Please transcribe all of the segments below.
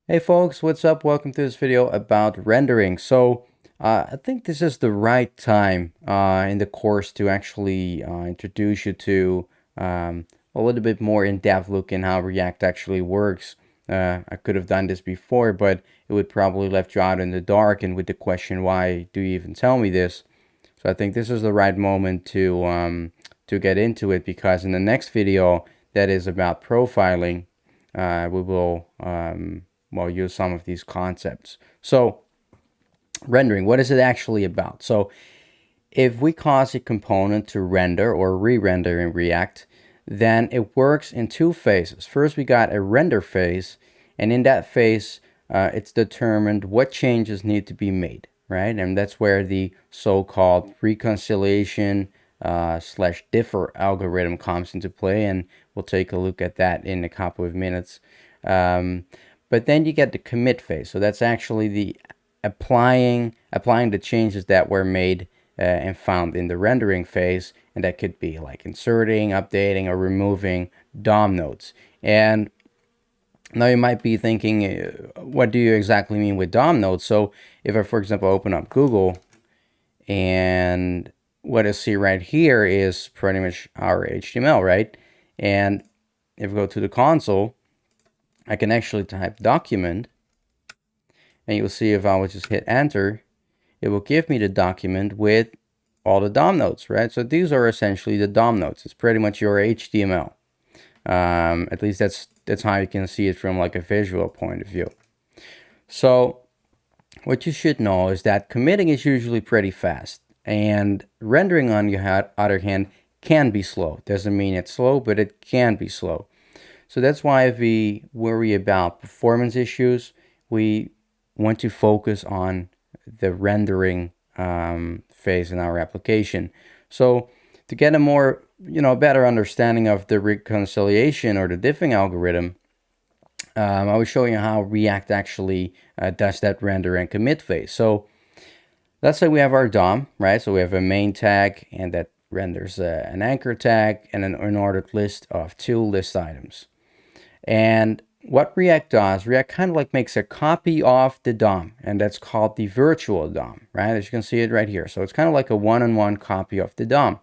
Hey folks, what's up? Welcome to this video about rendering. I think this is the right time in the course to actually introduce you to a little bit more in-depth look in how React actually works. I could have done this before, but it would probably left you out in the dark and with the question, why do you even tell me this? So I think this is the right moment to get into it, because in the next video that is about profiling, we will well, use some of these concepts. So rendering, what is it actually about? So if we cause a component to render or re-render in React, then it works in two phases. First, we got a render phase, and in that phase, it's determined what changes need to be made, right? And that's where the so-called reconciliation slash differ algorithm comes into play, and we'll take a look at that in a couple of minutes. But then you get the commit phase. So that's actually the applying the changes that were made and found in the rendering phase, and that could be like inserting, updating, or removing DOM nodes. And now you might be thinking, what do you exactly mean with DOM nodes? So if I, for example, open up Google, and what I see right here is pretty much our HTML, right? And if we go to the console, I can actually type document, and you'll see if I would just hit enter, it will give me the document with all the DOM nodes, right? So these are essentially the DOM nodes. It's pretty much your HTML. At least that's how you can see it from like a visual point of view. So what you should know is that committing is usually pretty fast, and rendering, on the other hand, can be slow. Doesn't mean it's slow, but it can be slow. So that's why if we worry about performance issues, we want to focus on the rendering phase in our application. So to get a more, better understanding of the reconciliation or the diffing algorithm, I will show you how React actually does that render and commit phase. So let's say we have our DOM, right? So we have a main tag, and that renders an anchor tag and an unordered list of two list items. And what React does, React kind of like makes a copy of the DOM, and that's called the virtual DOM, right? As you can see it right here. So it's kind of like a one-on-one copy of the DOM.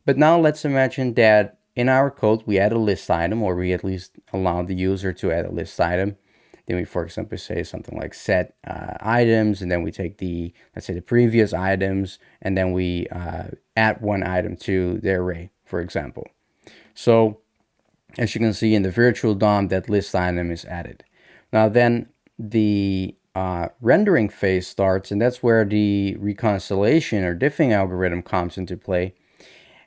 But now let's imagine that in our code, we add a list item, or we at least allow the user to add a list item. Then we, for example, say something like set items, and then we take the, let's say, the previous items, and then we add one item to the array, for example. So as you can see in the virtual DOM, that list item is added. Now then the rendering phase starts, and that's where the reconciliation or diffing algorithm comes into play.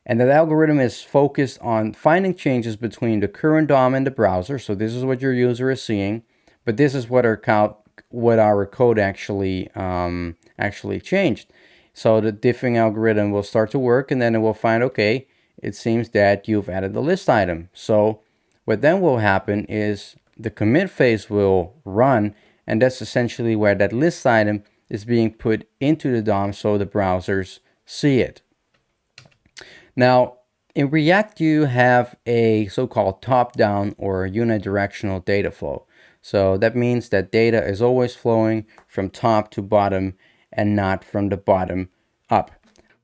And that algorithm is focused on finding changes between the current DOM and the browser. So this is what your user is seeing, but this is what our code actually changed. So the diffing algorithm will start to work, and then it will find, okay, it seems that you've added the list item. So what then will happen is the commit phase will run, and that's essentially where that list item is being put into the DOM so the browsers see it. Now, in React, you have a so-called top-down or unidirectional data flow. So that means that data is always flowing from top to bottom and not from the bottom up.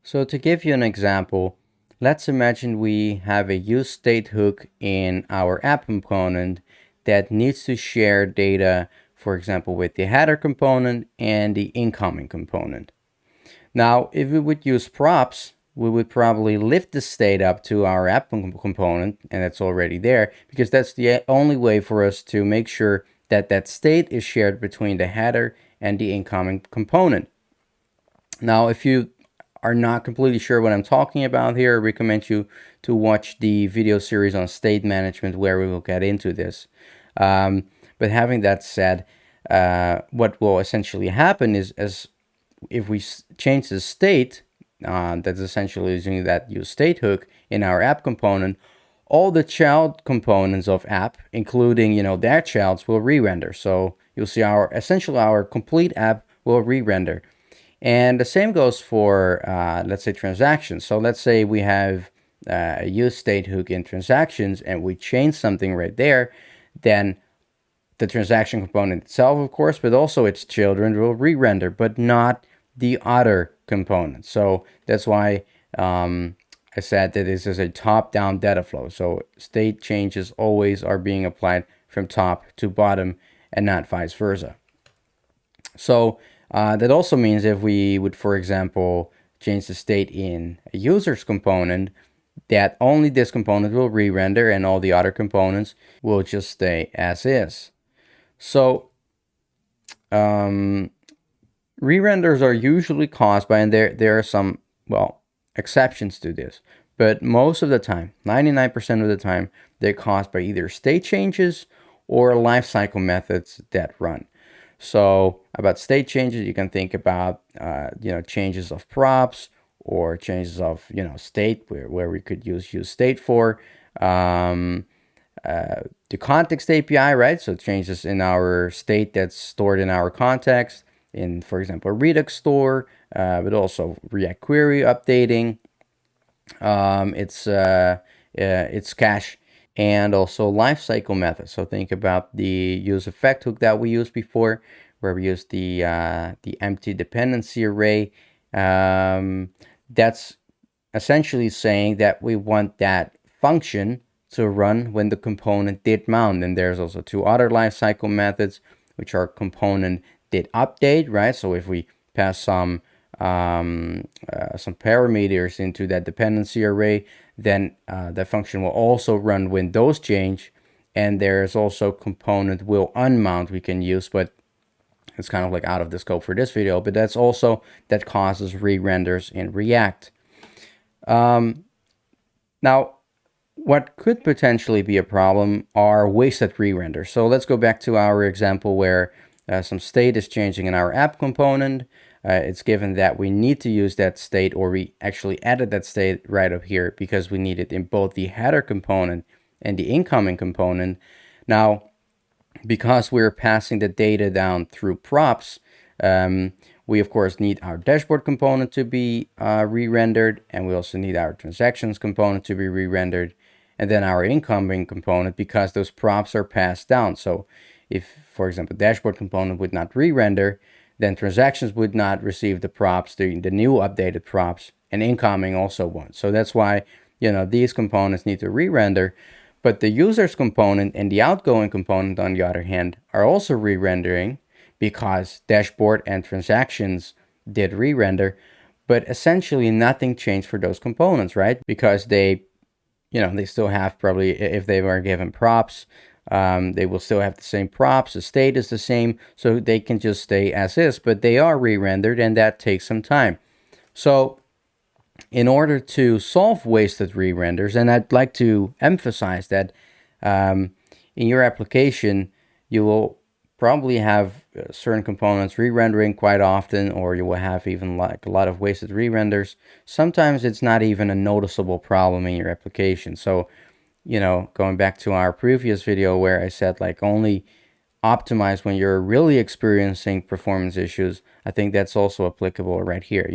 So to give you an example, let's imagine we have a useState hook in our app component that needs to share data, for example, with the header component and the incoming component. Now, if we would use props, we would probably lift the state up to our app component, and it's already there, because that's the only way for us to make sure that that state is shared between the header and the incoming component. Now, if you are not completely sure what I'm talking about here, I recommend you to watch the video series on state management, where we will get into this. But having that said, what will essentially happen is, as if we change the state, that's essentially using that useState hook in our app component, all the child components of app, including their childs, will re-render. So you'll see essentially our complete app will re-render. And the same goes for let's say transactions. So let's say we have a useState hook in transactions, and we change something right there, then the transaction component itself, of course, but also its children will re-render, but not the other components. So that's why I said that this is a top-down data flow. So state changes always are being applied from top to bottom and not vice versa. So that also means if we would, for example, change the state in a user's component, that only this component will re-render and all the other components will just stay as is. So re-renders are usually caused by, and there are some, well, exceptions to this, but most of the time, 99% of the time, they're caused by either state changes or lifecycle methods that run. So about state changes, you can think about changes of props or changes of state where we could use state for. The context API, right? So changes in our state that's stored in our context in, for example, a Redux store, but also React query updating. It's cache and also lifecycle methods. So think about the use effect hook that we used before, where we use the empty dependency array. That's essentially saying that we want that function to run when the component did mount. And there's also two other lifecycle methods, which are component did update, right? So if we pass some parameters into that dependency array, then that function will also run when those change. And there's also component will unmount we can use, but it's kind of like out of the scope for this video. But that's also that causes re-renders in React. Now, what could potentially be a problem are wasted re-renders. So let's go back to our example where some state is changing in our app component. It's given that we need to use that state, or we actually added that state right up here because we need it in both the header component and the incoming component. Now, because we're passing the data down through props, we of course need our dashboard component to be re-rendered, and we also need our transactions component to be re-rendered, and then our incoming component, because those props are passed down. So if, for example, dashboard component would not re-render, then transactions would not receive the props, the new updated props, and incoming also won't. So that's why, these components need to re-render. But the users component and the outgoing component, on the other hand, are also re-rendering because dashboard and transactions did re-render. But essentially nothing changed for those components, right? Because they still have, probably, if they were given props, they will still have the same props. The state is the same, so they can just stay as is, but they are re-rendered, and that takes some time. So in order to solve wasted re-renders, and I'd like to emphasize that in your application, you will probably have certain components re-rendering quite often, or you will have even like a lot of wasted re-renders. Sometimes it's not even a noticeable problem in your application. So, going back to our previous video where I said like only optimize when you're really experiencing performance issues, I think that's also applicable right here.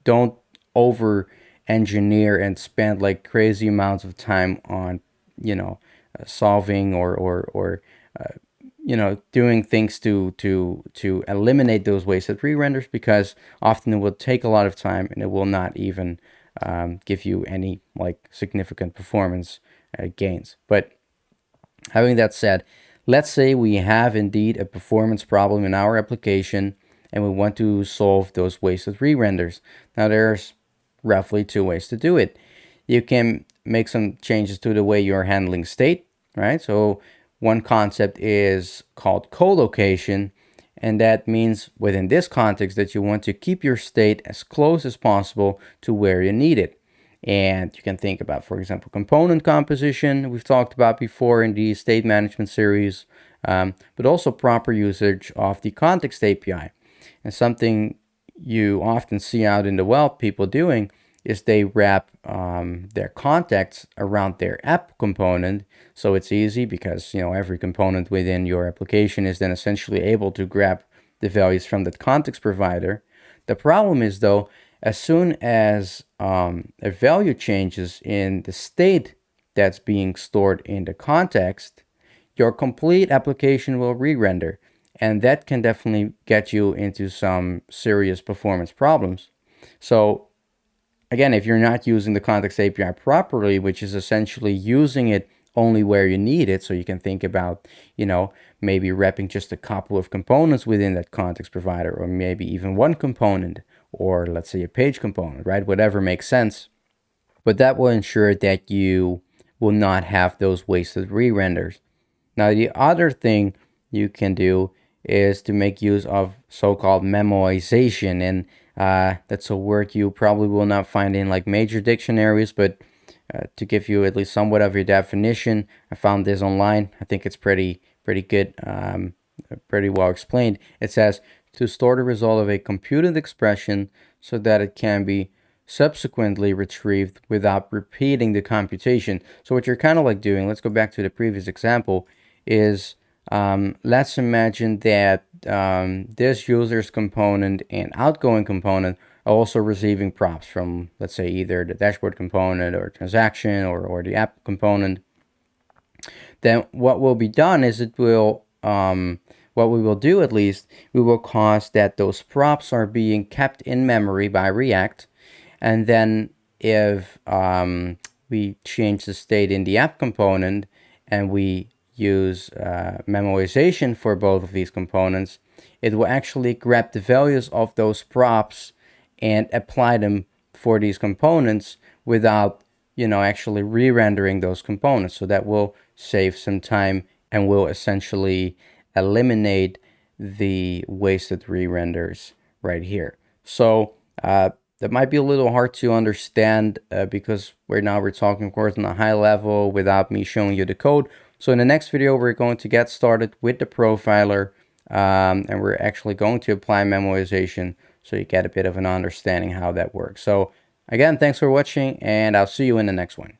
Don't over engineer and spend like crazy amounts of time on solving or doing things to eliminate those wasted re-renders, because often it will take a lot of time and it will not even give you any like significant performance gains. But having that said, let's say we have indeed a performance problem in our application and we want to solve those wasted re-renders. Now there's roughly two ways to do it. You can make some changes to the way you're handling state, right? So one concept is called co-location, and that means within this context that you want to keep your state as close as possible to where you need it. And you can think about, for example, component composition we've talked about before in the state management series, but also proper usage of the context API. And something you often see out in the wild people doing is they wrap their contexts around their app component. So it's easy because every component within your application is then essentially able to grab the values from that context provider. The problem is though, as soon as a value changes in the state that's being stored in the context, your complete application will re-render. And that can definitely get you into some serious performance problems. So again, if you're not using the context API properly, which is essentially using it only where you need it, so you can think about, maybe wrapping just a couple of components within that context provider, or maybe even one component, or let's say a page component, right? Whatever makes sense. But that will ensure that you will not have those wasted re-renders. Now, the other thing you can do is to make use of so-called memoization, and that's a word you probably will not find in like major dictionaries, but to give you at least somewhat of your definition, I found this online. I think it's pretty good, pretty well explained. It says to store the result of a computed expression so that it can be subsequently retrieved without repeating the computation. So what you're kind of like doing, let's go back to the previous example, is let's imagine that this user's component and outgoing component are also receiving props from, let's say, either the dashboard component or transaction or the app component. Then what will be done is what we will do, at least, we will cause that those props are being kept in memory by React. And then if we change the state in the app component and we use memoization for both of these components, it will actually grab the values of those props and apply them for these components without, actually re-rendering those components. So that will save some time and will essentially eliminate the wasted re-renders right here. So that might be a little hard to understand because we're talking, of course, on a high level without me showing you the code. So in the next video, we're going to get started with the profiler, and we're actually going to apply memoization so you get a bit of an understanding how that works. So again, thanks for watching, and I'll see you in the next one.